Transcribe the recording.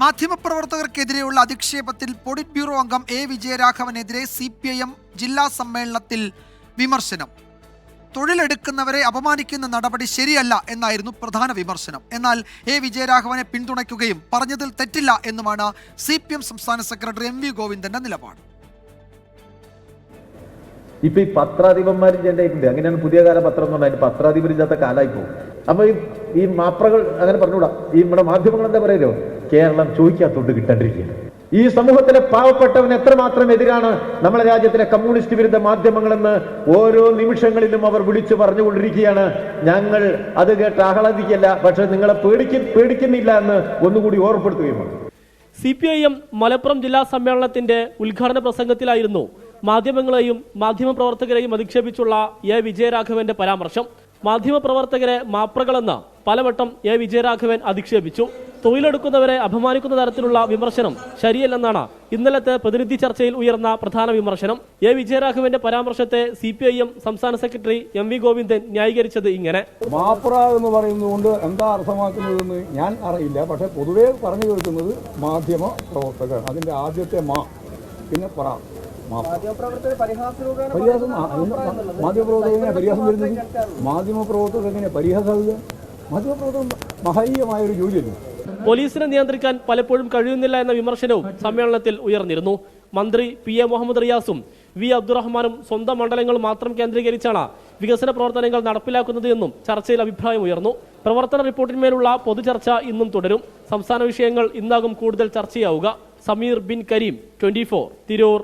മാധ്യമപ്രവർത്തകർക്കെതിരെയുള്ള അധിക്ഷേപത്തിൽ polit bureau അംഗം A വിജയരാഘവനെതിരെ CPIM ജില്ലാ സമ്മേളനത്തിൽ വിമർശനം. തൊഴിലെടുക്കുന്നവരെ അപമാനിക്കുന്ന നടപടി ശരിയല്ല എന്നായിരുന്നു പ്രധാന വിമർശനം. എന്നാൽ എ വിജയരാഘവനെ പിന്തുണയ്ക്കുകയും പറഞ്ഞതിൽ തെറ്റില്ല എന്നുമാണ് CPM സംസ്ഥാന സെക്രട്ടറി MV ഗോവിന്ദന്റെ നിലപാട്. ഇപ്പൊ ഈ പത്രാധിപന്മാരും ജനറേറ്റുണ്ട്. അങ്ങനെയാണ് പുതിയ കാല പത്രം എന്ന് പറഞ്ഞാൽ പത്രാധിപരില്ലാത്ത കാലമായി പോകും. അപ്പൊ ഈ മാപ്രകൾ അങ്ങനെ പറഞ്ഞുകൂടാ. ഈ നമ്മുടെ മാധ്യമങ്ങൾ എന്താ പറയല്ലോ, കേരളം ചോദിക്കാത്തോണ്ട് കിട്ടാണ്ടിരിക്കുകയാണ്. ഈ സമൂഹത്തിലെ പാവപ്പെട്ടവൻ എത്രമാത്രം എതിരാണ് നമ്മുടെ രാജ്യത്തിലെ കമ്മ്യൂണിസ്റ്റ് വിരുദ്ധ മാധ്യമങ്ങളെന്ന് ഓരോ നിമിഷങ്ങളിലും അവർ വിളിച്ചു പറഞ്ഞുകൊണ്ടിരിക്കുകയാണ്. ഞങ്ങൾ അത് കേട്ട് ആഹ്ലാദിക്കല്ല, പക്ഷെ നിങ്ങളെ പേടിക്കുന്നില്ല എന്ന് ഒന്നുകൂടി ഓർമ്മപ്പെടുത്തുകയുമാണ്. CPIM മലപ്പുറം ജില്ലാ സമ്മേളനത്തിന്റെ ഉദ്ഘാടന പ്രസംഗത്തിലായിരുന്നു മാധ്യമങ്ങളെയും മാധ്യമപ്രവർത്തകരെയും അധിക്ഷേപിച്ചുള്ള എ വിജയരാഘവന്റെ പരാമർശം. മാധ്യമപ്രവർത്തകരെ മാപ്രകളെന്ന് പലവട്ടം എ വിജയരാഘവൻ അധിക്ഷേപിച്ചു. തൊഴിലെടുക്കുന്നവരെ അപമാനിക്കുന്ന തരത്തിലുള്ള വിമർശനം ശരിയല്ലെന്നാണ് ഇന്നലത്തെ പ്രതിനിധി ചർച്ചയിൽ ഉയർന്ന പ്രധാന വിമർശനം. എ വിജയരാഘവന്റെ പരാമർശത്തെ CPIM സംസ്ഥാന സെക്രട്ടറി MV ഗോവിന്ദൻ ന്യായീകരിച്ചത് ഇങ്ങനെ: മാപ്ര എന്ന് പറയുന്നതുകൊണ്ട് എന്താ അർത്ഥമാക്കുന്നതെന്ന് ഞാൻ അറിയില്ല. പക്ഷെ പൊതുവേ പറഞ്ഞു കേൾക്കുന്നത് മാധ്യമ പ്രവർത്തകർ, അതിന്റെ ആദ്യത്തെ പിന്നെ പറ മാധ്യമപ്രവർത്തകർ പരിഹാസം വരുന്നത്. മാധ്യമപ്രവർത്തകർ എങ്ങനെ പരിഹാസാവുക? മാധ്യമപ്രവർത്തകർ മഹനീയമായൊരു ജോലിയല്ലേ. പോലീസിനെ നിയന്ത്രിക്കാൻ പലപ്പോഴും കഴിയുന്നില്ല എന്ന വിമർശനവും സമ്മേളനത്തിൽ ഉയർന്നിരുന്നു. മന്ത്രി PA മുഹമ്മദ് റിയാസും V അബ്ദുറഹ്മാനും സ്വന്തം മണ്ഡലങ്ങൾ മാത്രം കേന്ദ്രീകരിച്ചാണ് വികസന പ്രവർത്തനങ്ങൾ നടപ്പിലാക്കുന്നത് എന്നും ചർച്ചയിൽ അഭിപ്രായം ഉയർന്നു. പ്രവർത്തന റിപ്പോർട്ടിന്മേലുള്ള പൊതുചർച്ച ഇന്നും തുടരും. സംസ്ഥാന വിഷയങ്ങൾ ഇന്നാകും കൂടുതൽ ചർച്ചയാവുക. സമീർ ബിൻ കരീം, 24, തിരൂർ.